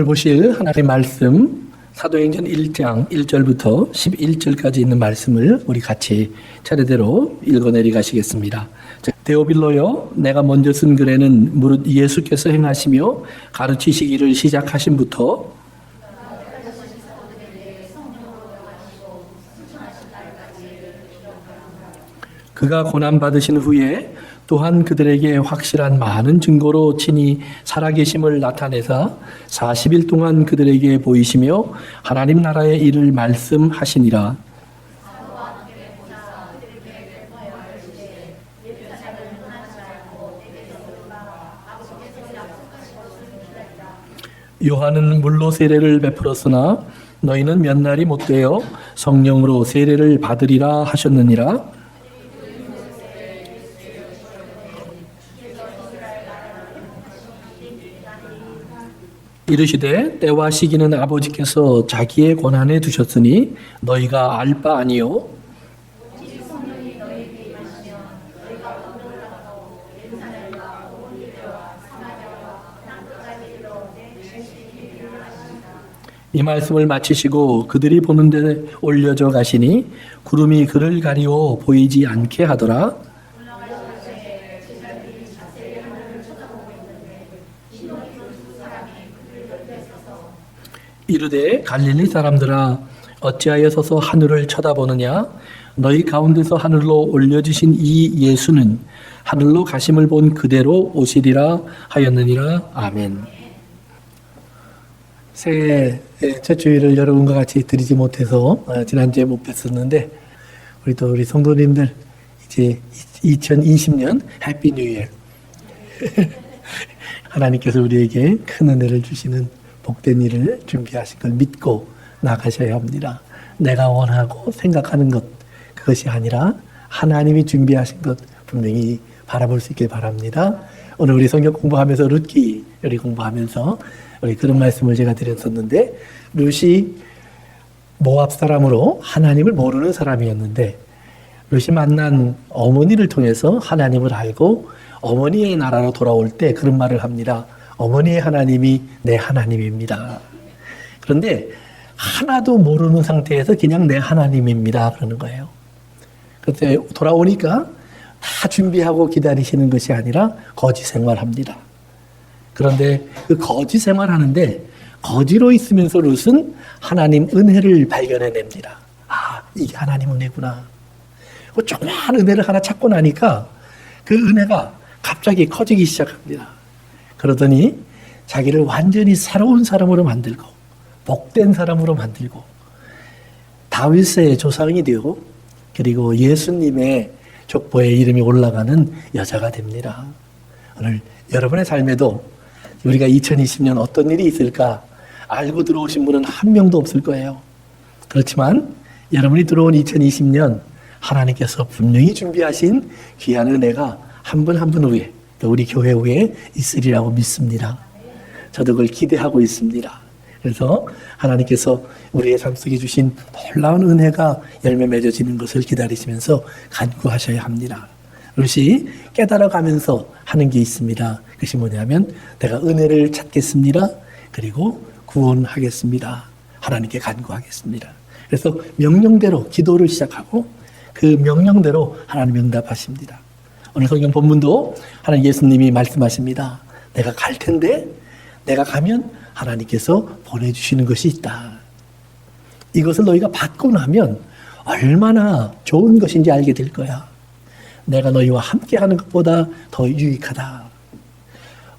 보실 하나님의 말씀 사도행전 1장 1절부터 11절까지 있는 말씀을 우리 같이 차례대로 읽어내리 가시겠습니다. 데오빌로여, 내가 먼저 쓴 글에는 무릇 예수께서 행하시며 가르치시기를 시작하신부터 그가 고난받으신 후에 또한 그들에게 확실한 많은 증거로 친히 살아계심을 나타내사 40일 동안 그들에게 보이시며 하나님 나라의 일을 말씀하시니라. 요한은 물로 세례를 베풀었으나 너희는 몇 날이 못되어 성령으로 세례를 받으리라 하셨느니라. 이르시되 때와 시기는 아버지께서 자기의 권한에 두셨으니 너희가 알 바 아니요 이 말씀을 마치시고 그들이 보는 데 올려져 가시니 구름이 그를 가리워 보이지 않게 하더라. 이르되 갈릴리 사람들아 어찌하여 서서 하늘을 쳐다보느냐 너희 가운데서 하늘로 올려지신 이 예수는 하늘로 가심을 본 그대로 오시리라 하였느니라. 아멘. 새해 첫 주일을 여러분과 같이 드리지 못해서 지난주에 못 뵀었는데 우리 성도님들 이제 2020년 해피 뉴 이어. 하나님께서 우리에게 큰 은혜를 주시는 복된 일을 준비하신 걸 믿고 나가셔야 합니다. 내가 원하고 생각하는 것 그것이 아니라 하나님이 준비하신 것 분명히 바라볼 수 있길 바랍니다. 오늘 우리 성경 공부하면서 룻기 우리 공부하면서 우리 그런 말씀을 제가 드렸었는데 룻이 모압 사람으로 하나님을 모르는 사람이었는데 룻이 만난 어머니를 통해서 하나님을 알고 어머니의 나라로 돌아올 때 그런 말을 합니다. 어머니의 하나님이 내 하나님입니다. 그런데 하나도 모르는 상태에서 그냥 내 하나님입니다. 그러는 거예요. 그때 돌아오니까 다 준비하고 기다리시는 것이 아니라 거지 생활합니다. 그런데 그 거지 생활하는데 거지로 있으면서 룻은 하나님 은혜를 발견해냅니다. 아, 이게 하나님 은혜구나. 그 조그마한 은혜를 하나 찾고 나니까 그 은혜가 갑자기 커지기 시작합니다. 그러더니 자기를 완전히 새로운 사람으로 만들고 복된 사람으로 만들고 다윗의 조상이 되고 그리고 예수님의 족보에 이름이 올라가는 여자가 됩니다. 오늘 여러분의 삶에도 우리가 2020년 어떤 일이 있을까 알고 들어오신 분은 한 명도 없을 거예요. 그렇지만 여러분이 들어온 2020년 하나님께서 분명히 준비하신 귀한 은혜가 한 분 한 분 위에 또 우리 교회 위에 있으리라고 믿습니다. 저도 그걸 기대하고 있습니다. 그래서 하나님께서 우리의 삶 속에 주신 놀라운 은혜가 열매 맺어지는 것을 기다리시면서 간구하셔야 합니다. 룻이 깨달아가면서 하는 게 있습니다. 그것이 뭐냐면 내가 은혜를 찾겠습니다. 그리고 구원하겠습니다. 하나님께 간구하겠습니다. 그래서 명령대로 기도를 시작하고 그 명령대로 하나님 응답하십니다. 오늘 성경 본문도 하나님 예수님이 말씀하십니다. 내가 갈 텐데 내가 가면 하나님께서 보내주시는 것이 있다. 이것을 너희가 받고 나면 얼마나 좋은 것인지 알게 될 거야. 내가 너희와 함께하는 것보다 더 유익하다.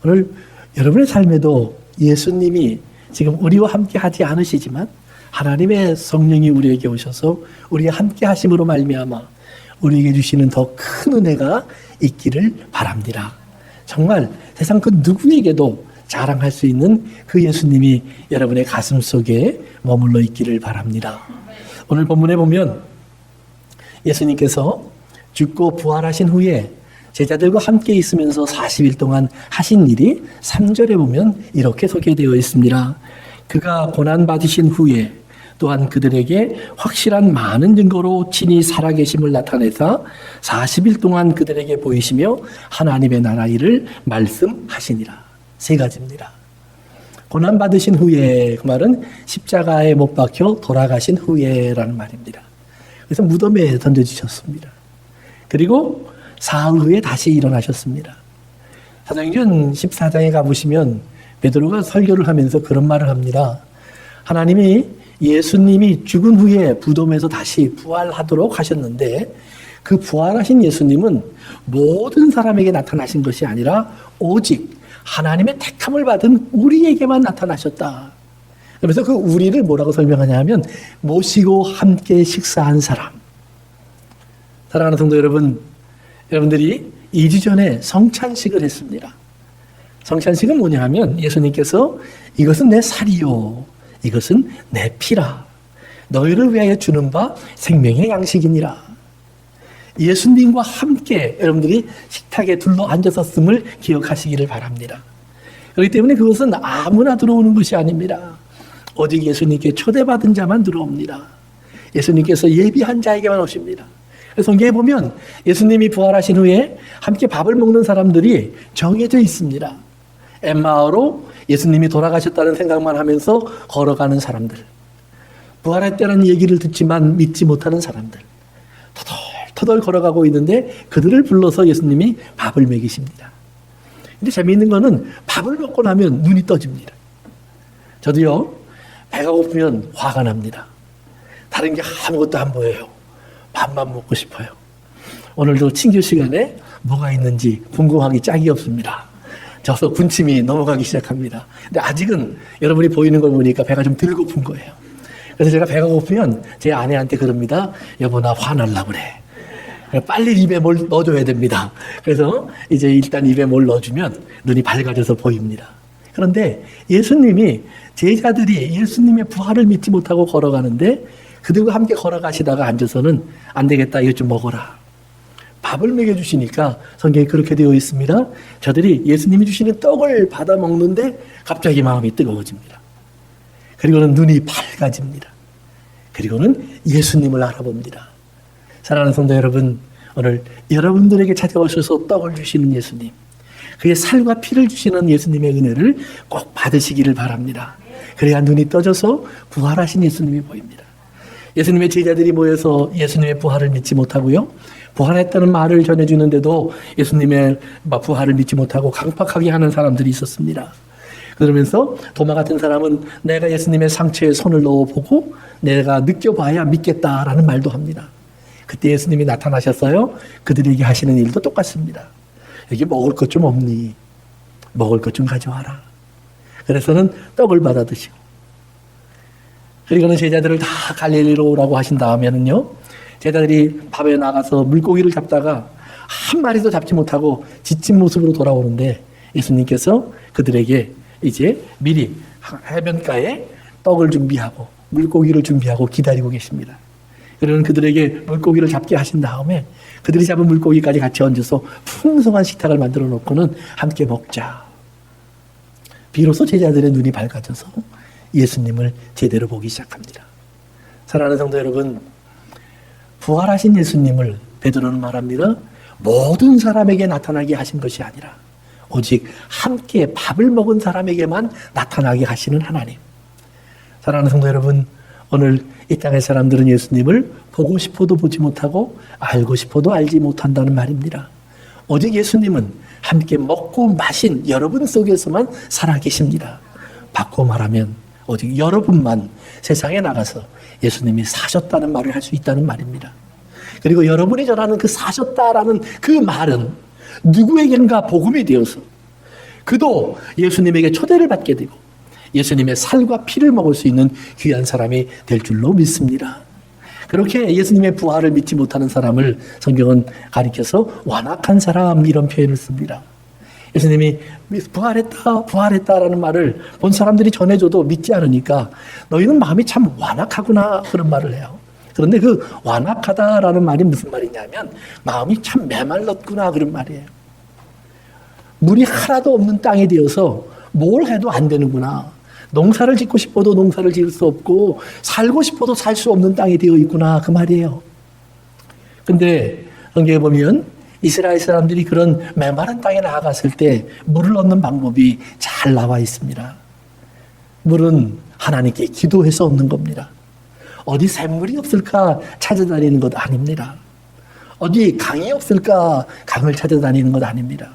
오늘 여러분의 삶에도 예수님이 지금 우리와 함께하지 않으시지만 하나님의 성령이 우리에게 오셔서 우리와 함께하심으로 말미암아 우리에게 주시는 더 큰 은혜가 있기를 바랍니다. 정말 세상 그 누구에게도 자랑할 수 있는 그 예수님이 여러분의 가슴 속에 머물러 있기를 바랍니다. 오늘 본문에 보면 예수님께서 죽고 부활하신 후에 제자들과 함께 있으면서 40일 동안 하신 일이 3절에 보면 이렇게 소개되어 있습니다. 그가 고난받으신 후에 또한 그들에게 확실한 많은 증거로 친히 살아계심을 나타내사 40일 동안 그들에게 보이시며 하나님의 나라 일을 말씀하시니라. 세 가지입니다. 고난받으신 후에, 그 말은 십자가에 못 박혀 돌아가신 후에라는 말입니다. 그래서 무덤에 던져지셨습니다. 그리고 사흘 후에 다시 일어나셨습니다. 사도행전 14장에 가보시면 베드로가 설교를 하면서 그런 말을 합니다. 하나님이 예수님이 죽은 후에 무덤에서 다시 부활하도록 하셨는데 그 부활하신 예수님은 모든 사람에게 나타나신 것이 아니라 오직 하나님의 택함을 받은 우리에게만 나타나셨다. 그래서 그 우리를 뭐라고 설명하냐 하면 모시고 함께 식사한 사람. 사랑하는 성도 여러분, 여러분들이 2주 전에 성찬식을 했습니다. 성찬식은 뭐냐 하면 예수님께서 이것은 내 살이요 이것은 내 피라 너희를 위하여 주는 바 생명의 양식이니라. 예수님과 함께 여러분들이 식탁에 둘러 앉아섰음을 기억하시기를 바랍니다. 그렇기 때문에 그것은 아무나 들어오는 것이 아닙니다. 오직 예수님께 초대받은 자만 들어옵니다. 예수님께서 예비한 자에게만 오십니다. 그래서 성경에 보면 예수님이 부활하신 후에 함께 밥을 먹는 사람들이 정해져 있습니다. 엠마오로 예수님이 돌아가셨다는 생각만 하면서 걸어가는 사람들, 부활했다는 얘기를 듣지만 믿지 못하는 사람들, 터덜 걸어가고 있는데 그들을 불러서 예수님이 밥을 먹이십니다. 근데 재미있는 거는 밥을 먹고 나면 눈이 떠집니다. 저도요, 배가 고프면 화가 납니다. 다른 게 아무것도 안 보여요. 밥만 먹고 싶어요. 오늘도 친교 시간에 뭐가 있는지 궁금하기 짝이 없습니다. 저서 군침이 넘어가기 시작합니다. 근데 아직은 여러분이 보이는 걸 보니까 배가 좀 덜 고픈 거예요. 그래서 제가 배가 고프면 제 아내한테 그럽니다. 여보, 나 화날라 그래. 빨리 입에 뭘 넣어줘야 됩니다. 그래서 이제 일단 입에 뭘 넣어주면 눈이 밝아져서 보입니다. 그런데 예수님이 제자들이 예수님의 부활을 믿지 못하고 걸어가는데 그들과 함께 걸어가시다가 앉아서는 안 되겠다, 이것 좀 먹어라. 밥을 먹여주시니까 성경에 그렇게 되어 있습니다. 저들이 예수님이 주시는 떡을 받아 먹는데 갑자기 마음이 뜨거워집니다. 그리고는 눈이 밝아집니다. 그리고는 예수님을 알아봅니다. 사랑하는 성도 여러분, 오늘 여러분들에게 찾아오셔서 떡을 주시는 예수님, 그의 살과 피를 주시는 예수님의 은혜를 꼭 받으시기를 바랍니다. 그래야 눈이 떠져서 부활하신 예수님이 보입니다. 예수님의 제자들이 모여서 예수님의 부활을 믿지 못하고요, 부활했다는 말을 전해주는데도 예수님의 부활을 믿지 못하고 강팍하게 하는 사람들이 있었습니다. 그러면서 도마 같은 사람은 내가 예수님의 상처에 손을 넣어보고 내가 느껴봐야 믿겠다라는 말도 합니다. 그때 예수님이 나타나셨어요. 그들에게 하시는 일도 똑같습니다. 여기 먹을 것 좀 없니? 먹을 것 좀 가져와라. 그래서는 떡을 받아 드시고, 그리고는 제자들을 다 갈릴리로 오라고 하신 다음에는요, 제자들이 밤에 나가서 물고기를 잡다가 한 마리도 잡지 못하고 지친 모습으로 돌아오는데 예수님께서 그들에게 이제 미리 해변가에 떡을 준비하고 물고기를 준비하고 기다리고 계십니다. 그러면 그들에게 물고기를 잡게 하신 다음에 그들이 잡은 물고기까지 같이 얹어서 풍성한 식탁을 만들어 놓고는 함께 먹자. 비로소 제자들의 눈이 밝아져서 예수님을 제대로 보기 시작합니다. 사랑하는 성도 여러분, 부활하신 예수님을 베드로는 말합니다. 모든 사람에게 나타나게 하신 것이 아니라 오직 함께 밥을 먹은 사람에게만 나타나게 하시는 하나님. 사랑하는 성도 여러분, 오늘 이 땅의 사람들은 예수님을 보고 싶어도 보지 못하고 알고 싶어도 알지 못한다는 말입니다. 오직 예수님은 함께 먹고 마신 여러분 속에서만 살아계십니다. 바꿔 말하면 오직 여러분만 세상에 나가서 예수님이 사셨다는 말을 할 수 있다는 말입니다. 그리고 여러분이 전하는 그 사셨다라는 그 말은 누구에겐가 복음이 되어서 그도 예수님에게 초대를 받게 되고 예수님의 살과 피를 먹을 수 있는 귀한 사람이 될 줄로 믿습니다. 그렇게 예수님의 부활을 믿지 못하는 사람을 성경은 가리켜서 완악한 사람, 이런 표현을 씁니다. 예수님이 부활했다라는 말을 본 사람들이 전해줘도 믿지 않으니까 너희는 마음이 참 완악하구나, 그런 말을 해요. 그런데 그 완악하다라는 말이 무슨 말이냐면 마음이 참 메말랐구나, 그런 말이에요. 물이 하나도 없는 땅에 되어서 뭘 해도 안 되는구나. 농사를 짓고 싶어도 농사를 지을 수 없고 살고 싶어도 살 수 없는 땅이 되어 있구나, 그 말이에요. 근데 성경에 보면 이스라엘 사람들이 그런 메마른 땅에 나아갔을 때 물을 얻는 방법이 잘 나와 있습니다. 물은 하나님께 기도해서 얻는 겁니다. 어디 샘물이 없을까 찾아다니는 것 아닙니다. 어디 강이 없을까 강을 찾아다니는 것 아닙니다.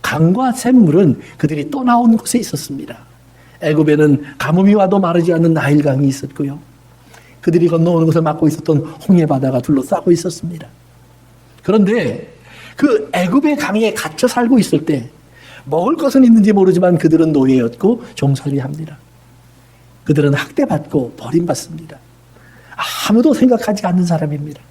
강과 샘물은 그들이 떠나온 곳에 있었습니다. 애굽에는 가뭄이 와도 마르지 않는 나일강이 있었고요. 그들이 건너오는 것을 막고 있었던 홍해바다가 둘러싸고 있었습니다. 그런데 그 애굽의 강에 갇혀 살고 있을 때 먹을 것은 있는지 모르지만 그들은 노예였고 종살이합니다. 그들은 학대받고 버림받습니다. 아무도 생각하지 않는 사람입니다.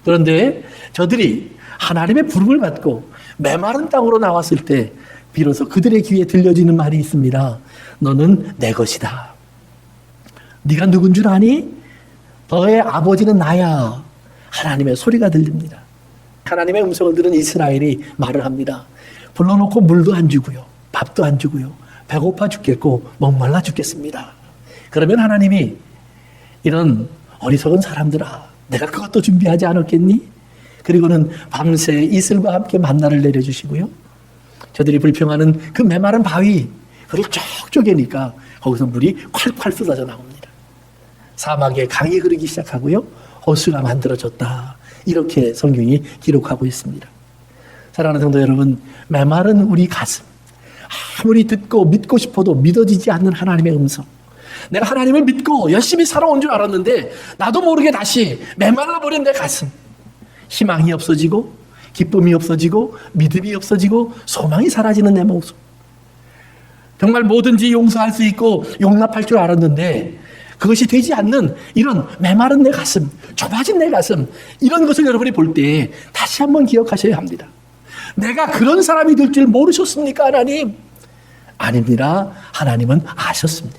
그런데 저들이 하나님의 부름을 받고 메마른 땅으로 나왔을 때 비로소 그들의 귀에 들려지는 말이 있습니다. 너는 내 것이다. 네가 누군 줄 아니? 너의 아버지는 나야. 하나님의 소리가 들립니다. 하나님의 음성을 들은 이스라엘이 말을 합니다. 불러놓고 물도 안 주고요. 밥도 안 주고요. 배고파 죽겠고 목말라 죽겠습니다. 그러면 하나님이 이런 어리석은 사람들아, 내가 그것도 준비하지 않았겠니? 그리고는 밤새 이슬과 함께 만나를 내려주시고요. 저들이 불평하는 그 메마른 바위, 그걸 쭉 쪼개니까 거기서 물이 콸콸 쏟아져 나옵니다. 사막에 강이 흐르기 시작하고요. 호수가 만들어졌다. 이렇게 성경이 기록하고 있습니다. 사랑하는 성도 여러분, 메마른 우리 가슴, 아무리 듣고 믿고 싶어도 믿어지지 않는 하나님의 음성. 내가 하나님을 믿고 열심히 살아온 줄 알았는데 나도 모르게 다시 메말라버린 내 가슴. 희망이 없어지고 기쁨이 없어지고 믿음이 없어지고 소망이 사라지는 내 모습. 정말 뭐든지 용서할 수 있고 용납할 줄 알았는데 그것이 되지 않는 이런 메마른 내 가슴, 좁아진 내 가슴, 이런 것을 여러분이 볼 때 다시 한번 기억하셔야 합니다. 내가 그런 사람이 될 줄 모르셨습니까, 하나님? 아닙니다. 하나님은 아셨습니다.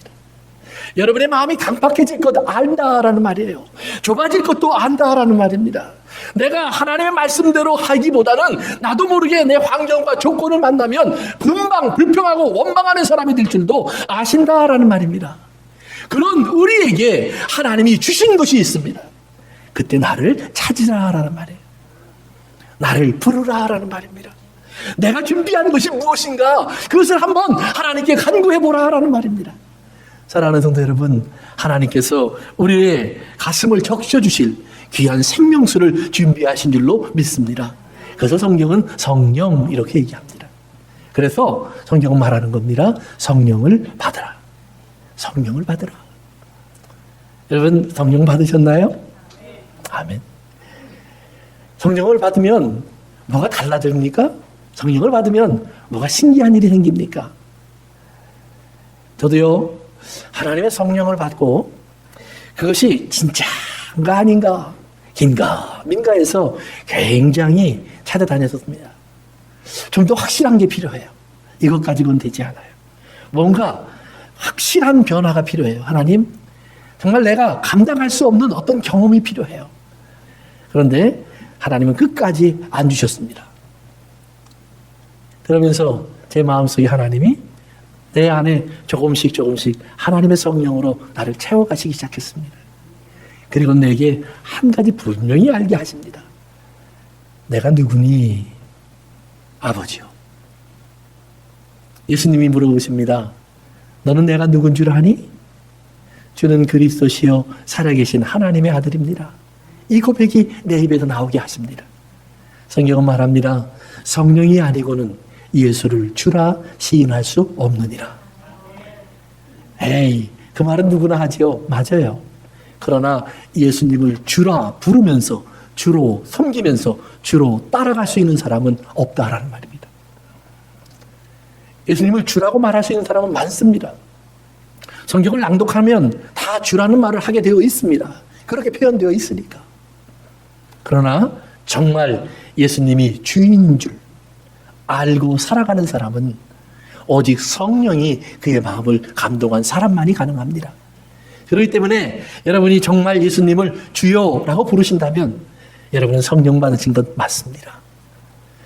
여러분의 마음이 강팍해질 것 안다라는 말이에요. 좁아질 것도 안다라는 말입니다. 내가 하나님의 말씀대로 하기보다는 나도 모르게 내 환경과 조건을 만나면 금방 불평하고 원망하는 사람이 될 줄도 아신다라는 말입니다. 그런 우리에게 하나님이 주신 것이 있습니다. 그때 나를 찾으라라는 말이에요. 나를 부르라라는 말입니다. 내가 준비한 것이 무엇인가 그것을 한번 하나님께 간구해보라라는 말입니다. 사랑하는 성도 여러분, 하나님께서 우리의 가슴을 적셔주실 귀한 생명수를 준비하신 줄로 믿습니다. 그래서 성경은 성령 이렇게 얘기합니다. 그래서 성경은 말하는 겁니다. 성령을 받으라. 성령을 받으라. 여러분 성령 받으셨나요? 아멘. 성령을 받으면 뭐가 달라집니까? 성령을 받으면 뭐가 신기한 일이 생깁니까? 저도요, 하나님의 성령을 받고 그것이 진짜인가 아닌가, 긴가 민가해서 굉장히 찾아다녔었습니다. 좀 더 확실한 게 필요해요. 이것 가지고는 되지 않아요. 뭔가 확실한 변화가 필요해요. 하나님, 정말 내가 감당할 수 없는 어떤 경험이 필요해요. 그런데 하나님은 끝까지 안 주셨습니다. 그러면서 제 마음속에 하나님이 내 안에 조금씩 하나님의 성령으로 나를 채워가시기 시작했습니다. 그리고 내게 한 가지 분명히 알게 하십니다. 내가 누구니? 아버지요. 예수님이 물어보십니다. 너는 내가 누군 줄 아니? 주는 그리스도시요 살아계신 하나님의 아들입니다. 이 고백이 내 입에서 나오게 하십니다. 성경은 말합니다. 성령이 아니고는 예수를 주라 시인할 수 없느니라. 에이, 그 말은 누구나 하지요. 맞아요. 그러나 예수님을 주라 부르면서 주로 섬기면서 주로 따라갈 수 있는 사람은 없다라는 말입니다. 예수님을 주라고 말할 수 있는 사람은 많습니다. 성경을 낭독하면 다 주라는 말을 하게 되어 있습니다. 그렇게 표현되어 있으니까. 그러나 정말 예수님이 주인인 줄 알고 살아가는 사람은 오직 성령이 그의 마음을 감동한 사람만이 가능합니다. 그렇기 때문에 여러분이 정말 예수님을 주여라고 부르신다면 여러분은 성령 받으신 것 맞습니다.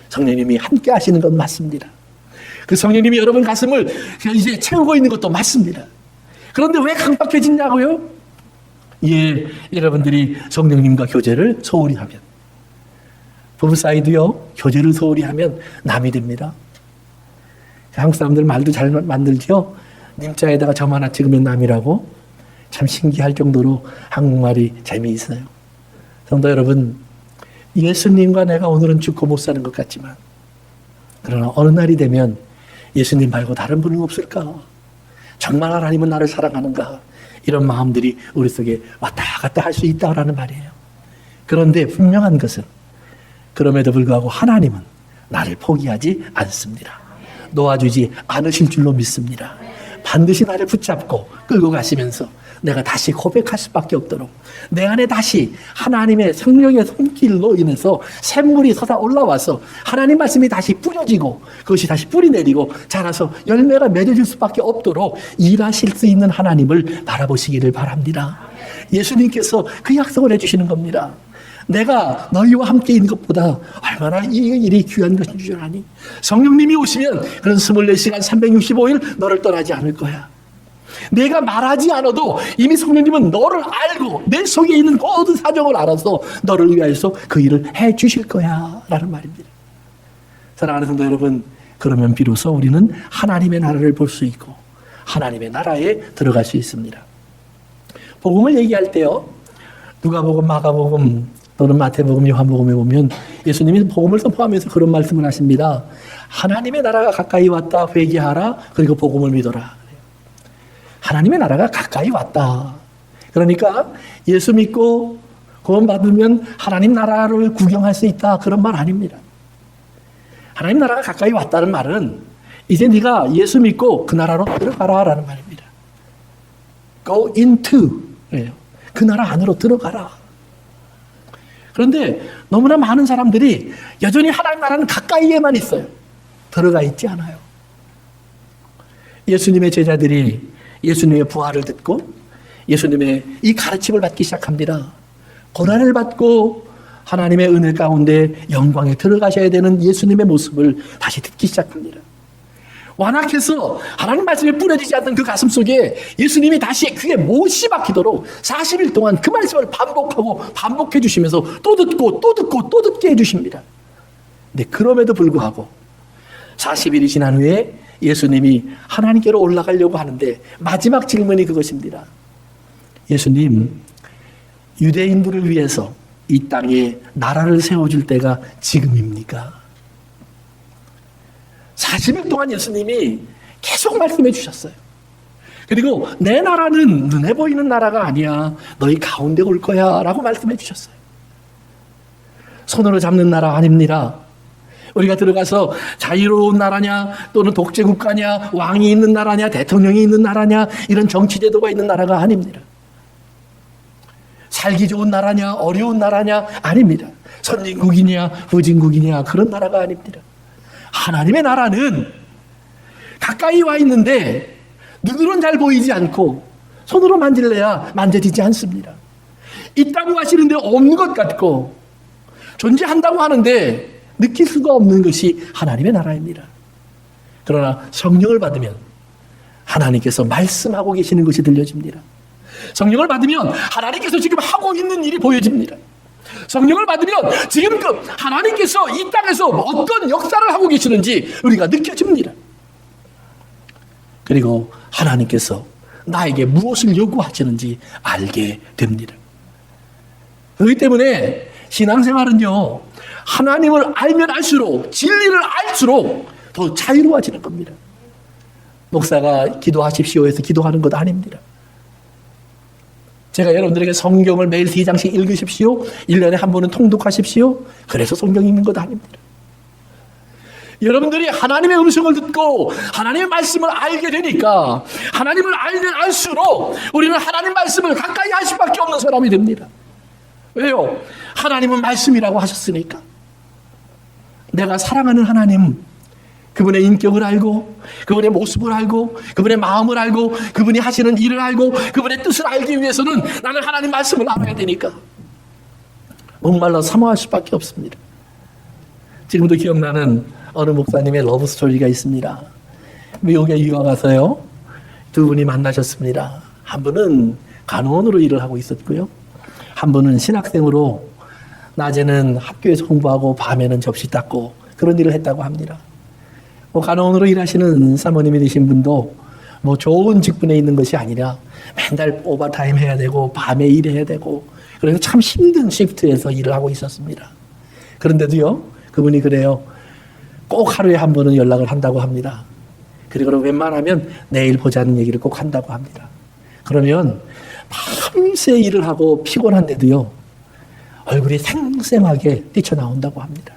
성령님이 함께 하시는 것 맞습니다. 그 성령님이 여러분 가슴을 이제 채우고 있는 것도 맞습니다. 그런데 왜 강박해지냐고요? 예, 여러분들이 성령님과 교제를 소홀히 하면, 부부 사이도요, 교제를 소홀히 하면 남이 됩니다. 한국 사람들 말도 잘 만들죠? 님자에다가 점 하나 찍으면 남이라고 참 신기할 정도로 한국말이 재미있어요. 성도 여러분, 예수님과 내가 오늘은 죽고 못 사는 것 같지만 그러나 어느 날이 되면 예수님 말고 다른 분은 없을까? 정말 하나님은 나를 사랑하는가? 이런 마음들이 우리 속에 왔다 갔다 할 수 있다라는 말이에요. 그런데 분명한 것은 그럼에도 불구하고 하나님은 나를 포기하지 않습니다. 놓아주지 않으실 줄로 믿습니다. 반드시 나를 붙잡고 끌고 가시면서 내가 다시 고백할 수밖에 없도록 내 안에 다시 하나님의 성령의 손길로 인해서 샘물이 솟아 올라와서 하나님 말씀이 다시 뿌려지고 그것이 다시 뿌리 내리고 자라서 열매가 맺어질 수밖에 없도록 일하실 수 있는 하나님을 바라보시기를 바랍니다. 예수님께서 그 약속을 해주시는 겁니다. 내가 너희와 함께 있는 것보다 얼마나 이 일이 귀한 것인 줄 아니? 성령님이 오시면 그런 24시간 365일 너를 떠나지 않을 거야. 내가 말하지 않아도 이미 성령님은 너를 알고 내 속에 있는 모든 사정을 알아서 너를 위하여서 그 일을 해 주실 거야 라는 말입니다. 사랑하는 성도 여러분, 그러면 비로소 우리는 하나님의 나라를 볼 수 있고 하나님의 나라에 들어갈 수 있습니다. 복음을 얘기할 때요, 누가복음, 마가복음 또는 마태복음, 요한복음에 보면 예수님이 복음을 선포하면서 그런 말씀을 하십니다. 하나님의 나라가 가까이 왔다, 회개하라, 그리고 복음을 믿어라. 하나님의 나라가 가까이 왔다. 그러니까 예수 믿고 구원 받으면 하나님 나라를 구경할 수 있다, 그런 말 아닙니다. 하나님 나라가 가까이 왔다는 말은 이제 네가 예수 믿고 그 나라로 들어가라 라는 말입니다. Go into, 그 나라 안으로 들어가라. 그런데 너무나 많은 사람들이 여전히 하나님 나라는 가까이에만 있어요. 들어가 있지 않아요. 예수님의 제자들이 예수님의 부활을 듣고 예수님의 이 가르침을 받기 시작합니다. 고난을 받고 하나님의 은혜 가운데 영광에 들어가셔야 되는 예수님의 모습을 다시 듣기 시작합니다. 완악해서 하나님 말씀에 뿌려지지 않는 그 가슴 속에 예수님이 다시 귀에 못이 박히도록 40일 동안 그 말씀을 반복하고 반복해 주시면서 또 듣고 또 듣고 또 듣게 해주십니다. 근데 그럼에도 불구하고 40일이 지난 후에 예수님이 하나님께로 올라가려고 하는데 마지막 질문이 그것입니다. 예수님, 유대인들을 위해서 이 땅에 나라를 세워줄 때가 지금입니까? 40일 동안 예수님이 계속 말씀해 주셨어요. 그리고 내 나라는 눈에 보이는 나라가 아니야. 너희 가운데 올 거야 라고 말씀해 주셨어요. 손으로 잡는 나라 아닙니다. 우리가 들어가서 자유로운 나라냐 또는 독재국가냐 왕이 있는 나라냐 대통령이 있는 나라냐 이런 정치제도가 있는 나라가 아닙니다. 살기 좋은 나라냐 어려운 나라냐 아닙니다. 선진국이냐 후진국이냐 그런 나라가 아닙니다. 하나님의 나라는 가까이 와 있는데 눈으로는 잘 보이지 않고 손으로 만질래야 만져지지 않습니다. 있다고 하시는데 없는 것 같고 존재한다고 하는데 느낄 수가 없는 것이 하나님의 나라입니다. 그러나 성령을 받으면 하나님께서 말씀하고 계시는 것이 들려집니다. 성령을 받으면 하나님께서 지금 하고 있는 일이 보여집니다. 성령을 받으면 지금 그 하나님께서 이 땅에서 어떤 역사를 하고 계시는지 우리가 느껴집니다. 그리고 하나님께서 나에게 무엇을 요구하시는지 알게 됩니다. 그렇기 때문에 신앙생활은요, 하나님을 알면 알수록, 진리를 알수록 더 자유로워지는 겁니다. 목사가 기도하십시오 해서 기도하는 것 아닙니다. 제가 여러분들에게 성경을 매일 3장씩 읽으십시오, 1년에 한 번은 통독하십시오, 그래서 성경 읽는 것 아닙니다. 여러분들이 하나님의 음성을 듣고 하나님의 말씀을 알게 되니까 하나님을 알면 알수록 우리는 하나님 말씀을 가까이 할 수밖에 없는 사람이 됩니다. 왜요? 하나님은 말씀이라고 하셨으니까. 내가 사랑하는 하나님, 그분의 인격을 알고 그분의 모습을 알고 그분의 마음을 알고 그분이 하시는 일을 알고 그분의 뜻을 알기 위해서는 나는 하나님 말씀을 알아야 되니까 목말라 사모할 수밖에 없습니다. 지금도 기억나는 어느 목사님의 러브 스토리가 있습니다. 미국에 유학 가서요, 두 분이 만나셨습니다. 한 분은 간호원으로 일을 하고 있었고요, 한 분은 신학생으로 낮에는 학교에서 공부하고 밤에는 접시 닦고 그런 일을 했다고 합니다. 간호원으로 일하시는 사모님이 되신 분도 뭐 좋은 직분에 있는 것이 아니라 맨날 오버타임 해야 되고 밤에 일해야 되고 그래서 참 힘든 시프트에서 일을 하고 있었습니다. 그런데도요, 그분이 그래요. 꼭 하루에 한 번은 연락을 한다고 합니다. 그리고 웬만하면 내일 보자는 얘기를 꼭 한다고 합니다. 그러면 밤새 일을 하고 피곤한데도요, 얼굴이 생생하게 뛰쳐나온다고 합니다.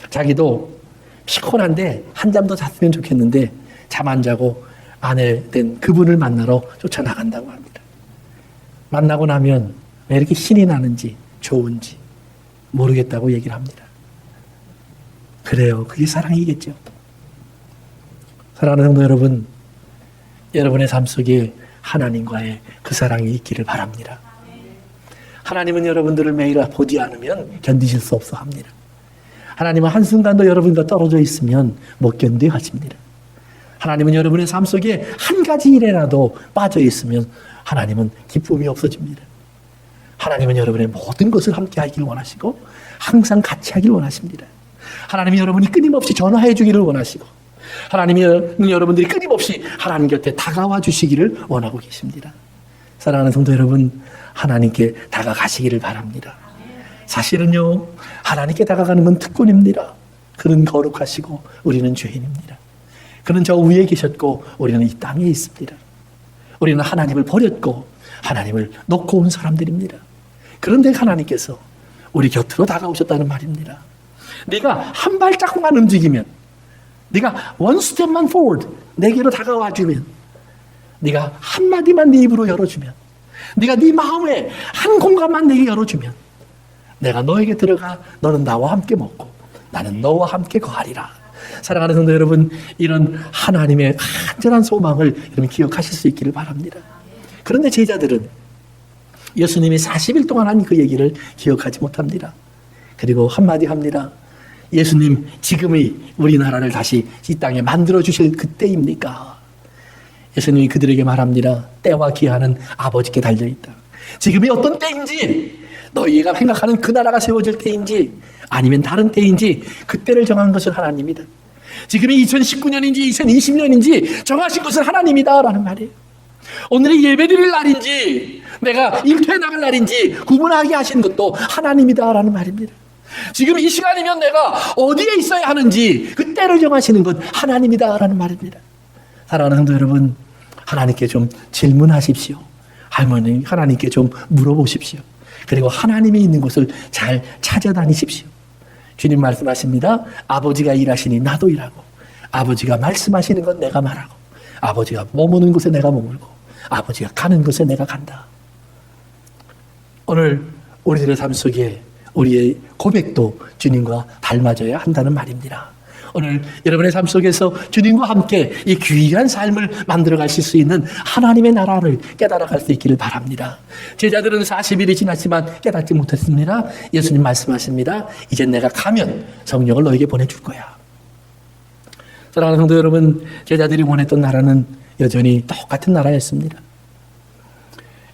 자기도 피곤한데 한잠 더 잤으면 좋겠는데 잠 안 자고 아내 된 그분을 만나러 쫓아나간다고 합니다. 만나고 나면 왜 이렇게 신이 나는지 좋은지 모르겠다고 얘기를 합니다. 그래요. 그게 사랑이겠죠. 사랑하는 성도 여러분, 여러분의 삶 속에 하나님과의 그 사랑이 있기를 바랍니다. 하나님은 여러분들을 매일 보지 않으면 견디실 수 없어 합니다. 하나님은 한순간도 여러분과 떨어져 있으면 못 견뎌 하십니다. 하나님은 여러분의 삶 속에 한 가지 일에라도 빠져 있으면 하나님은 기쁨이 없어집니다. 하나님은 여러분의 모든 것을 함께 하기를 원하시고 항상 같이 하기를 원하십니다. 하나님이 여러분이 끊임없이 전화해 주기를 원하시고 하나님이 여러분들이 끊임없이 하나님 곁에 다가와 주시기를 원하고 계십니다. 사랑하는 성도 여러분, 하나님께 다가가시기를 바랍니다. 사실은요, 하나님께 다가가는 건 특권입니다. 그는 거룩하시고 우리는 죄인입니다. 그는 저 위에 계셨고 우리는 이 땅에 있습니다. 우리는 하나님을 버렸고 하나님을 놓고 온 사람들입니다. 그런데 하나님께서 우리 곁으로 다가오셨다는 말입니다. 네가 한 발자국만 움직이면, 네가 one step만 forward 내게로 다가와 주면, 네가 한마디만 네 입으로 열어주면, 네가 네 마음에 한 공간만 내게 열어주면 내가 너에게 들어가 너는 나와 함께 먹고 나는 너와 함께 거하리라. 사랑하는 성도 여러분, 이런 하나님의 간절한 소망을 여러분 기억하실 수 있기를 바랍니다. 그런데 제자들은 예수님이 40일 동안 한 그 얘기를 기억하지 못합니다. 그리고 한마디 합니다. 예수님, 지금이 우리나라를 다시 이 땅에 만들어 주실 그때입니까? 예수님이 그들에게 말합니다. 때와 기한은 아버지께 달려있다. 지금이 어떤 때인지, 너희가 생각하는 그 나라가 세워질 때인지 아니면 다른 때인지 그때를 정한 것은 하나님이다. 지금이 2019년인지 2020년인지 정하신 것은 하나님이다 라는 말이에요. 오늘이 예배드릴 날인지 내가 일터에 나갈 날인지 구분하게 하신 것도 하나님이다 라는 말입니다. 지금 이 시간이면 내가 어디에 있어야 하는지 그 때를 정하시는 것 하나님이다 라는 말입니다. 사랑하는 성도 여러분, 하나님께 좀 질문하십시오. 할머니, 하나님께 좀 물어보십시오. 그리고 하나님이 있는 곳을 잘 찾아다니십시오. 주님 말씀하십니다. 아버지가 일하시니 나도 일하고, 아버지가 말씀하시는 건 내가 말하고, 아버지가 머무는 곳에 내가 머물고, 아버지가 가는 곳에 내가 간다. 오늘 우리들의 삶 속에 우리의 고백도 주님과 닮아져야 한다는 말입니다. 오늘 여러분의 삶 속에서 주님과 함께 이 귀한 삶을 만들어 가실 수 있는 하나님의 나라를 깨달아갈 수 있기를 바랍니다. 제자들은 40일이 지났지만 깨닫지 못했습니다. 예수님 말씀하십니다. 이제 내가 가면 성령을 너에게 보내줄 거야. 사랑하는 성도 여러분, 제자들이 원했던 나라는 여전히 똑같은 나라였습니다.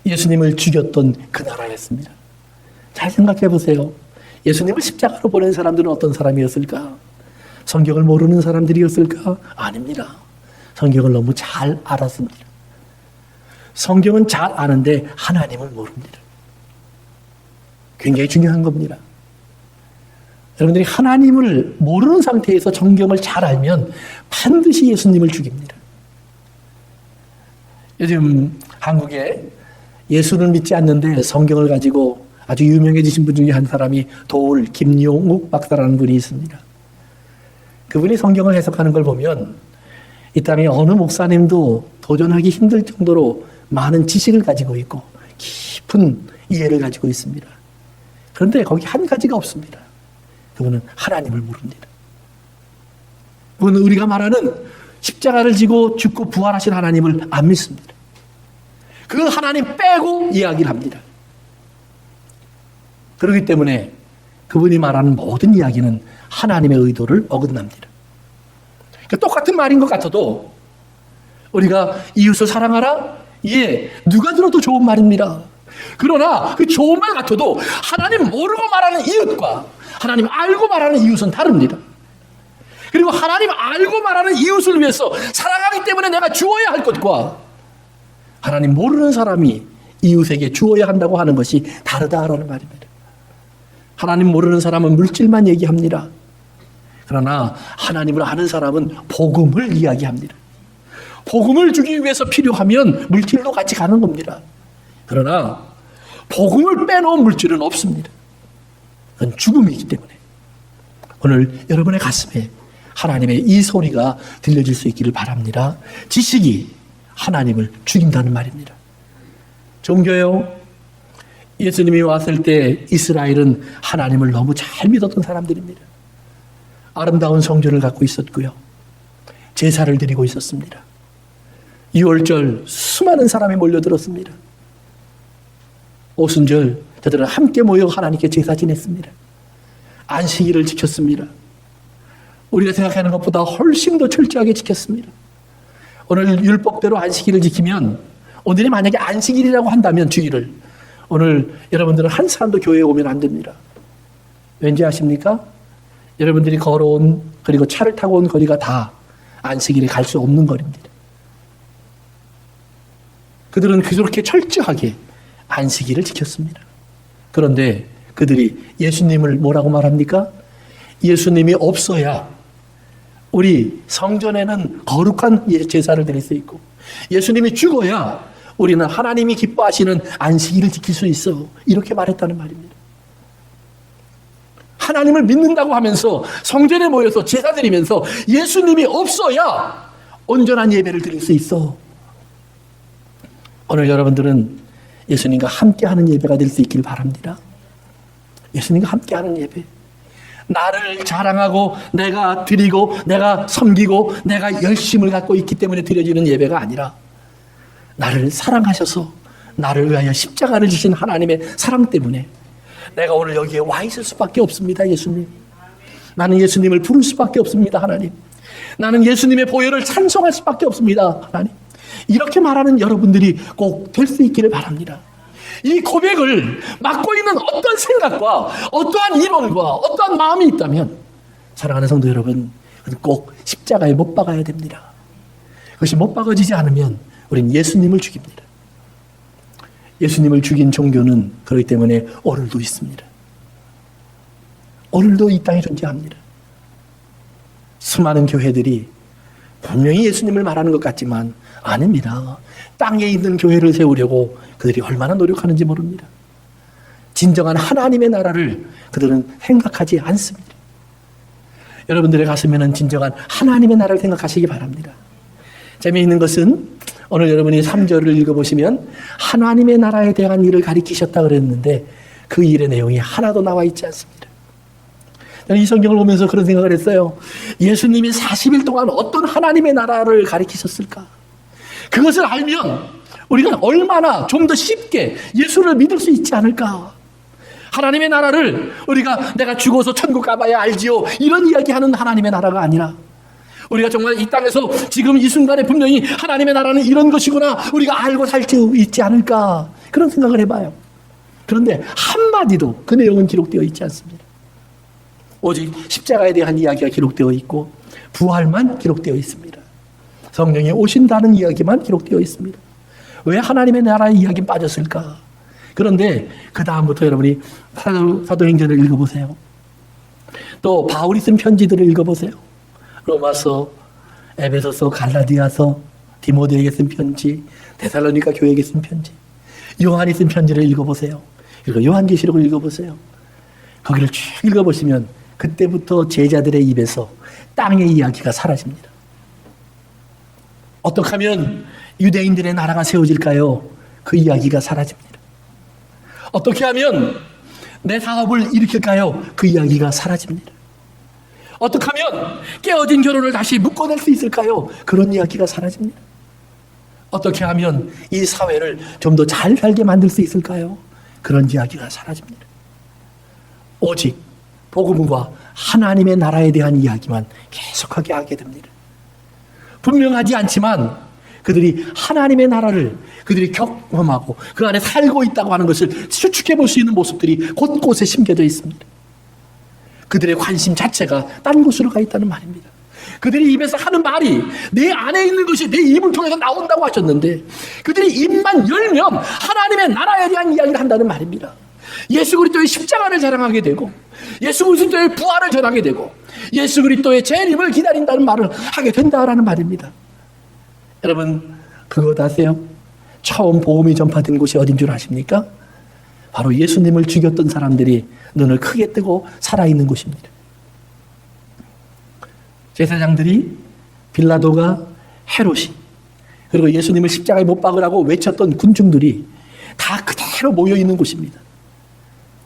예수님을 죽였던 그 나라였습니다. 잘 생각해 보세요. 예수님을 십자가로 보낸 사람들은 어떤 사람이었을까? 성경을 모르는 사람들이었을까? 아닙니다. 성경을 너무 잘 알았습니다. 성경은 잘 아는데 하나님을 모릅니다. 굉장히 중요한 겁니다. 여러분들이 하나님을 모르는 상태에서 성경을 잘 알면 반드시 예수님을 죽입니다. 요즘 한국에 예수를 믿지 않는데 성경을 가지고 아주 유명해지신 분 중에 한 사람이 도울 김용욱 박사라는 분이 있습니다. 그분이 성경을 해석하는 걸 보면 이 땅에 어느 목사님도 도전하기 힘들 정도로 많은 지식을 가지고 있고 깊은 이해를 가지고 있습니다. 그런데 거기 한 가지가 없습니다. 그분은 하나님을 모릅니다. 그분은 우리가 말하는 십자가를 지고 죽고 부활하신 하나님을 안 믿습니다. 그 하나님 빼고 이야기를 합니다. 그렇기 때문에 그분이 말하는 모든 이야기는 하나님의 의도를 어긋납니다. 그러니까 똑같은 말인 것 같아도 우리가 이웃을 사랑하라? 예, 누가 들어도 좋은 말입니다. 그러나 그 좋은 말 같아도 하나님 모르고 말하는 이웃과 하나님 알고 말하는 이웃은 다릅니다. 그리고 하나님 알고 말하는 이웃을 위해서 사랑하기 때문에 내가 주어야 할 것과 하나님 모르는 사람이 이웃에게 주어야 한다고 하는 것이 다르다라는 말입니다. 하나님 모르는 사람은 물질만 얘기합니다. 그러나 하나님을 아는 사람은 복음을 이야기합니다. 복음을 주기 위해서 필요하면 물질도 같이 가는 겁니다. 그러나 복음을 빼놓은 물질은 없습니다. 그건 죽음이기 때문에 오늘 여러분의 가슴에 하나님의 이 소리가 들려질 수 있기를 바랍니다. 지식이 하나님을 죽인다는 말입니다. 종교요. 예수님이 왔을 때 이스라엘은 하나님을 너무 잘 믿었던 사람들입니다. 아름다운 성전을 갖고 있었고요. 제사를 드리고 있었습니다. 6월절 수많은 사람이 몰려들었습니다. 오순절 저들은 함께 모여 하나님께 제사 지냈습니다. 안식일을 지켰습니다. 우리가 생각하는 것보다 훨씬 더 철저하게 지켰습니다. 오늘 율법대로 안식일을 지키면 오늘이 만약에 안식일이라고 한다면 주일을 오늘 여러분들은 한 사람도 교회에 오면 안 됩니다. 왠지 아십니까? 여러분들이 걸어온 그리고 차를 타고 온 거리가 다 안식일에 갈 수 없는 거리입니다. 그들은 그렇게 철저하게 안식일을 지켰습니다. 그런데 그들이 예수님을 뭐라고 말합니까? 예수님이 없어야 우리 성전에는 거룩한 제사를 드릴 수 있고 예수님이 죽어야 우리는 하나님이 기뻐하시는 안식일을 지킬 수 있어. 이렇게 말했다는 말입니다. 하나님을 믿는다고 하면서 성전에 모여서 제사 드리면서 예수님이 없어야 온전한 예배를 드릴 수 있어. 오늘 여러분들은 예수님과 함께하는 예배가 될 수 있길 바랍니다. 예수님과 함께하는 예배. 나를 자랑하고 내가 드리고 내가 섬기고 내가 열심을 갖고 있기 때문에 드려지는 예배가 아니라 나를 사랑하셔서 나를 위하여 십자가를 지신 하나님의 사랑 때문에 내가 오늘 여기에 와 있을 수밖에 없습니다. 예수님. 나는 예수님을 부를 수밖에 없습니다. 하나님. 나는 예수님의 보혈을 찬송할 수밖에 없습니다. 하나님. 이렇게 말하는 여러분들이 꼭 될 수 있기를 바랍니다. 이 고백을 맡고 있는 어떤 생각과 어떠한 이론과 어떠한 마음이 있다면 사랑하는 성도 여러분, 꼭 십자가에 못 박아야 됩니다. 그것이 못 박아지지 않으면 우린 예수님을 죽입니다. 예수님을 죽인 종교는 그렇기 때문에 오늘도 있습니다. 오늘도 이 땅에 존재합니다. 수많은 교회들이 분명히 예수님을 말하는 것 같지만 아닙니다. 땅에 있는 교회를 세우려고 그들이 얼마나 노력하는지 모릅니다. 진정한 하나님의 나라를 그들은 생각하지 않습니다. 여러분들의 가슴에는 진정한 하나님의 나라를 생각하시기 바랍니다. 재미있는 것은 오늘 여러분이 3절을 읽어보시면 하나님의 나라에 대한 일을 가리키셨다 그랬는데 그 일의 내용이 하나도 나와 있지 않습니다. 저는 이 성경을 보면서 그런 생각을 했어요. 예수님이 40일 동안 어떤 하나님의 나라를 가리키셨을까? 그것을 알면 우리가 얼마나 좀 더 쉽게 예수를 믿을 수 있지 않을까? 하나님의 나라를 우리가 내가 죽어서 천국 가봐야 알지요. 이런 이야기하는 하나님의 나라가 아니라 우리가 정말 이 땅에서 지금 이 순간에 분명히 하나님의 나라는 이런 것이구나 우리가 알고 살 수 있지 않을까? 그런 생각을 해봐요. 그런데 한마디도 그 내용은 기록되어 있지 않습니다. 오직 십자가에 대한 이야기가 기록되어 있고 부활만 기록되어 있습니다. 성령이 오신다는 이야기만 기록되어 있습니다. 왜 하나님의 나라의 이야기는 빠졌을까? 그런데 그 다음부터 여러분이 사도행전을 읽어보세요. 또 바울이 쓴 편지들을 읽어보세요. 로마서, 에베소서, 갈라디아서, 디모데에게 쓴 편지, 데살로니가 교회에게 쓴 편지, 요한이 쓴 편지를 읽어보세요. 그리고 요한계시록을 읽어보세요. 거기를 쭉 읽어보시면 그때부터 제자들의 입에서 땅의 이야기가 사라집니다. 어떻게 하면 유대인들의 나라가 세워질까요? 그 이야기가 사라집니다. 어떻게 하면 내 사업을 일으킬까요? 그 이야기가 사라집니다. 어떻게 하면 깨어진 결혼을 다시 묶어낼 수 있을까요? 그런 이야기가 사라집니다. 어떻게 하면 이 사회를 좀 더 잘 살게 만들 수 있을까요? 그런 이야기가 사라집니다. 오직 복음과 하나님의 나라에 대한 이야기만 계속하게 하게 됩니다. 분명하지 않지만 그들이 하나님의 나라를 그들이 경험하고 그 안에 살고 있다고 하는 것을 추측해 볼 수 있는 모습들이 곳곳에 심겨져 있습니다. 그들의 관심 자체가 딴 곳으로 가 있다는 말입니다. 그들이 입에서 하는 말이 내 안에 있는 것이 내 입을 통해서 나온다고 하셨는데 그들이 입만 열면 하나님의 나라에 대한 이야기를 한다는 말입니다. 예수 그리스도의 십자가를 자랑하게 되고 예수 그리스도의 부활을 전하게 되고 예수 그리스도의 재림을 기다린다는 말을 하게 된다라는 말입니다. 여러분 그것 아세요? 처음 복음이 전파된 곳이 어딘 줄 아십니까? 바로 예수님을 죽였던 사람들이 눈을 크게 뜨고 살아있는 곳입니다. 제사장들이, 빌라도가, 헤롯이, 그리고 예수님을 십자가에 못 박으라고 외쳤던 군중들이 다 그대로 모여있는 곳입니다.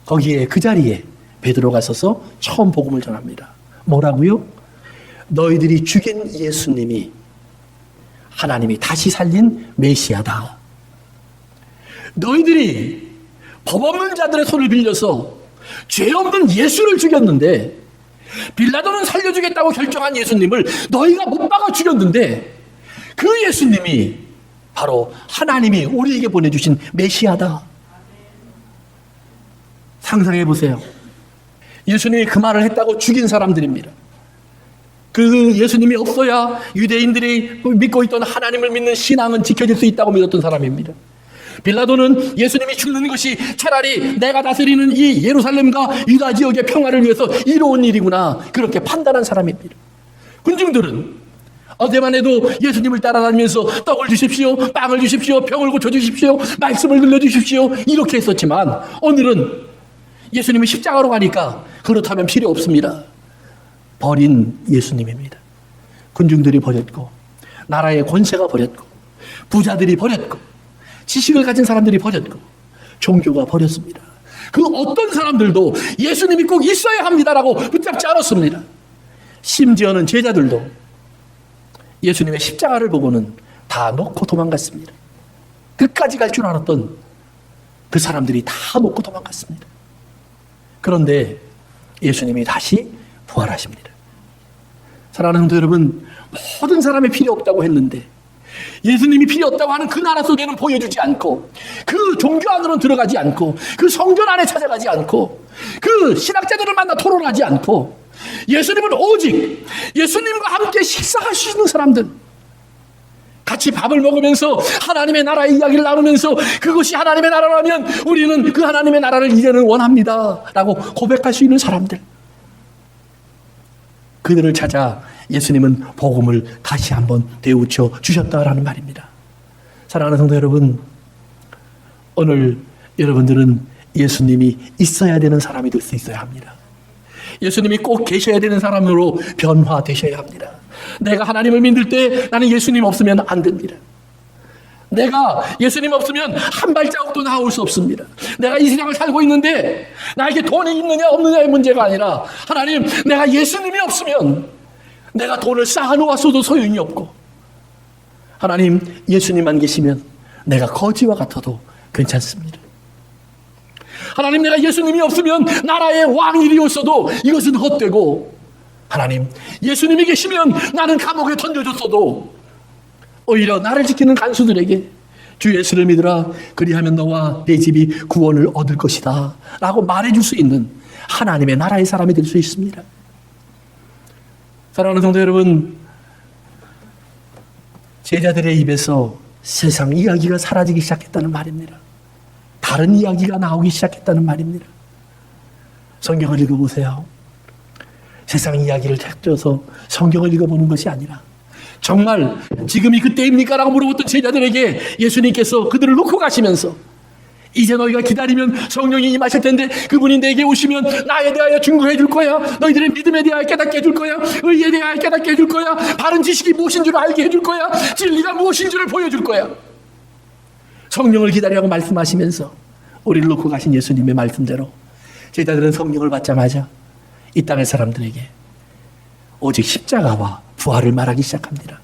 거기에 그 자리에 베드로가 서서 처음 복음을 전합니다. 뭐라고요? 너희들이 죽인 예수님이 하나님이 다시 살린 메시아다. 너희들이 법 없는 자들의 손을 빌려서 죄 없는 예수를 죽였는데 빌라도는 살려주겠다고 결정한 예수님을 너희가 못 박아 죽였는데 그 예수님이 바로 하나님이 우리에게 보내주신 메시아다. 상상해 보세요. 예수님이 그 말을 했다고 죽인 사람들입니다. 그 예수님이 없어야 유대인들이 믿고 있던 하나님을 믿는 신앙은 지켜질 수 있다고 믿었던 사람입니다. 빌라도는 예수님이 죽는 것이 차라리 내가 다스리는 이 예루살렘과 유다 지역의 평화를 위해서 이로운 일이구나 그렇게 판단한 사람입니다. 군중들은 어제만 해도 예수님을 따라다니면서 떡을 주십시오, 빵을 주십시오, 병을 고쳐주십시오, 말씀을 들려주십시오 이렇게 했었지만 오늘은 예수님이 십자가로 가니까 그렇다면 필요 없습니다. 버린 예수님입니다. 군중들이 버렸고 나라의 권세가 버렸고 부자들이 버렸고 지식을 가진 사람들이 버렸고 종교가 버렸습니다. 그 어떤 사람들도 예수님이 꼭 있어야 합니다라고 붙잡지 않았습니다. 심지어는 제자들도 예수님의 십자가를 보고는 다 놓고 도망갔습니다. 끝까지 갈 줄 알았던 그 사람들이 다 놓고 도망갔습니다. 그런데 예수님이 다시 부활하십니다. 사랑하는 성도 여러분, 모든 사람이 필요 없다고 했는데 예수님이 필요 없다고 하는 그 나라 속에는 보여주지 않고 그 종교 안으로는 들어가지 않고 그 성전 안에 찾아가지 않고 그 신학자들을 만나 토론하지 않고 예수님은 오직 예수님과 함께 식사할 수 있는 사람들, 같이 밥을 먹으면서 하나님의 나라의 이야기를 나누면서 그것이 하나님의 나라라면 우리는 그 하나님의 나라를 이제는 원합니다 라고 고백할 수 있는 사람들, 그들을 찾아 예수님은 복음을 다시 한번 되우쳐 주셨다라는 말입니다. 사랑하는 성도 여러분, 오늘 여러분들은 예수님이 있어야 되는 사람이 될 수 있어야 합니다. 예수님이 꼭 계셔야 되는 사람으로 변화되셔야 합니다. 내가 하나님을 믿을 때 나는 예수님 없으면 안 됩니다. 내가 예수님 없으면 한 발자국도 나올 수 없습니다. 내가 이 세상을 살고 있는데 나에게 돈이 있느냐 없느냐의 문제가 아니라 하나님, 내가 예수님이 없으면 내가 돈을 쌓아놓았어도 소용이 없고 하나님, 예수님만 계시면 내가 거지와 같아도 괜찮습니다. 하나님, 내가 예수님이 없으면 나라의 왕이 되었어도 이것은 헛되고 하나님, 예수님이 계시면 나는 감옥에 던져졌어도 오히려 나를 지키는 간수들에게 주 예수를 믿으라 그리하면 너와 내 집이 구원을 얻을 것이다 라고 말해줄 수 있는 하나님의 나라의 사람이 될 수 있습니다. 사랑하는 성도 여러분, 제자들의 입에서 세상 이야기가 사라지기 시작했다는 말입니다. 다른 이야기가 나오기 시작했다는 말입니다. 성경을 읽어보세요. 세상 이야기를 찾아서 성경을 읽어보는 것이 아니라 정말 지금이 그때입니까? 라고 물어봤던 제자들에게 예수님께서 그들을 놓고 가시면서 이제 너희가 기다리면 성령이 임하실 텐데 그분이 내게 오시면 나에 대하여 증거해 줄 거야. 너희들의 믿음에 대하여 깨닫게 해줄 거야. 의에 대하여 깨닫게 해줄 거야. 바른 지식이 무엇인 줄 알게 해줄 거야. 진리가 무엇인 줄을 보여줄 거야. 성령을 기다리라고 말씀하시면서 우리를 놓고 가신 예수님의 말씀대로 제자들은 성령을 받자마자 이 땅의 사람들에게 오직 십자가와 부활을 말하기 시작합니다.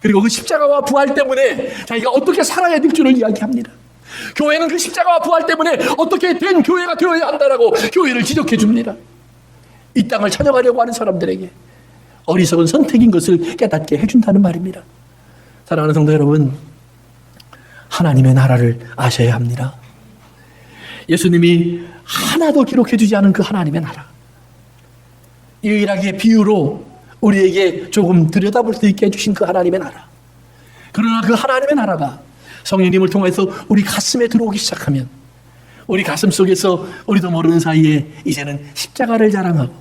그리고 그 십자가와 부활 때문에 자기가 어떻게 살아야 될 줄을 이야기합니다. 교회는 그 십자가와 부활 때문에 어떻게 된 교회가 되어야 한다라고 교회를 지적해 줍니다. 이 땅을 찾아가려고 하는 사람들에게 어리석은 선택인 것을 깨닫게 해준다는 말입니다. 사랑하는 성도 여러분, 하나님의 나라를 아셔야 합니다. 예수님이 하나도 기록해 주지 않은 그 하나님의 나라, 유일하게 비유로 우리에게 조금 들여다볼 수 있게 해주신 그 하나님의 나라. 그러나 그 하나님의 나라가 성령님을 통해서 우리 가슴에 들어오기 시작하면 우리 가슴 속에서 우리도 모르는 사이에 이제는 십자가를 자랑하고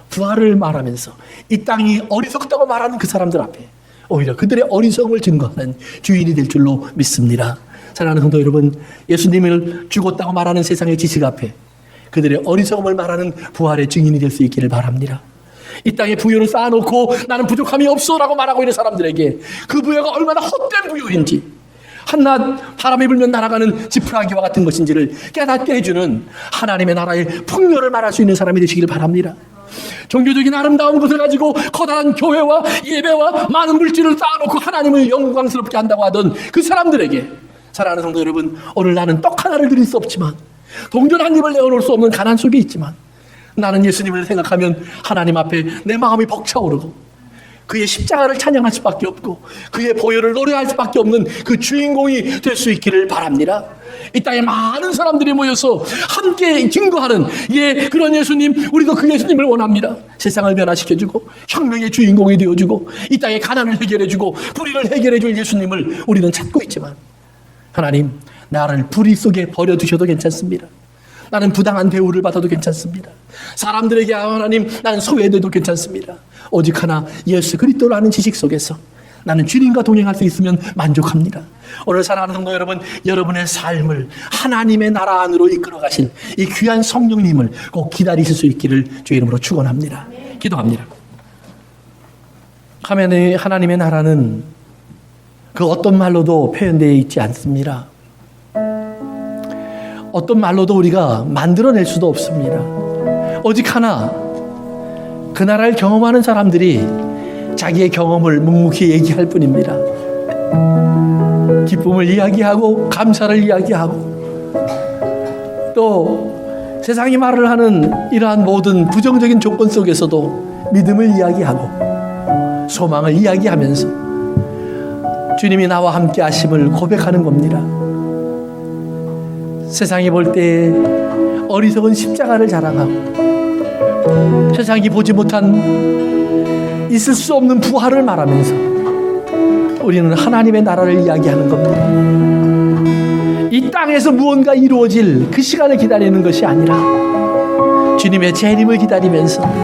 부활을 말하면서 이 땅이 어리석다고 말하는 그 사람들 앞에 오히려 그들의 어리석음을 증거하는 주인이 될 줄로 믿습니다. 사랑하는 성도 여러분, 예수님을 죽었다고 말하는 세상의 지식 앞에 그들의 어리석음을 말하는 부활의 증인이 될 수 있기를 바랍니다. 이 땅에 부여를 쌓아놓고 나는 부족함이 없어라고 말하고 있는 사람들에게 그 부여가 얼마나 헛된 부여인지, 한낮 바람이 불면 날아가는 지푸라기와 같은 것인지를 깨닫게 해주는 하나님의 나라의 풍요를 말할 수 있는 사람이 되시기를 바랍니다. 종교적인 아름다운 것을 가지고 커다란 교회와 예배와 많은 물질을 쌓아놓고 하나님을 영광스럽게 한다고 하던 그 사람들에게, 사랑하는 성도 여러분, 오늘 나는 떡 하나를 드릴 수 없지만, 동전 한 입을 내어놓을 수 없는 가난 속에 있지만, 나는 예수님을 생각하면 하나님 앞에 내 마음이 벅차오르고 그의 십자가를 찬양할 수밖에 없고 그의 보혈을 노래할 수밖에 없는 그 주인공이 될 수 있기를 바랍니다. 이 땅에 많은 사람들이 모여서 함께 증거하는 그런 예수님, 우리도 그 예수님을 원합니다. 세상을 변화시켜주고 혁명의 주인공이 되어주고 이 땅의 가난을 해결해주고 불의를 해결해줄 예수님을 우리는 찾고 있지만, 하나님, 나를 불의 속에 버려두셔도 괜찮습니다. 나는 부당한 대우를 받아도 괜찮습니다. 사람들에게 하나님 나는 소외돼도 괜찮습니다. 오직 하나 예수 그리스도라는 지식 속에서 나는 주님과 동행할 수 있으면 만족합니다. 오늘 사랑하는 성도 여러분, 여러분의 삶을 하나님의 나라 안으로 이끌어 가실 이 귀한 성령님을 꼭 기다리실 수 있기를 주의 이름으로 축원합니다. 기도합니다. 하나님의 나라는 그 어떤 말로도 표현되어 있지 않습니다. 어떤 말로도 우리가 만들어낼 수도 없습니다. 오직 하나, 그 나라를 경험하는 사람들이 자기의 경험을 묵묵히 얘기할 뿐입니다. 기쁨을 이야기하고 감사를 이야기하고 또 세상이 말을 하는 이러한 모든 부정적인 조건 속에서도 믿음을 이야기하고 소망을 이야기하면서 주님이 나와 함께 하심을 고백하는 겁니다. 세상이 볼 때 어리석은 십자가를 자랑하고 세상이 보지 못한 있을 수 없는 부활을 말하면서 우리는 하나님의 나라를 이야기하는 겁니다. 이 땅에서 무언가 이루어질 그 시간을 기다리는 것이 아니라 주님의 재림을 기다리면서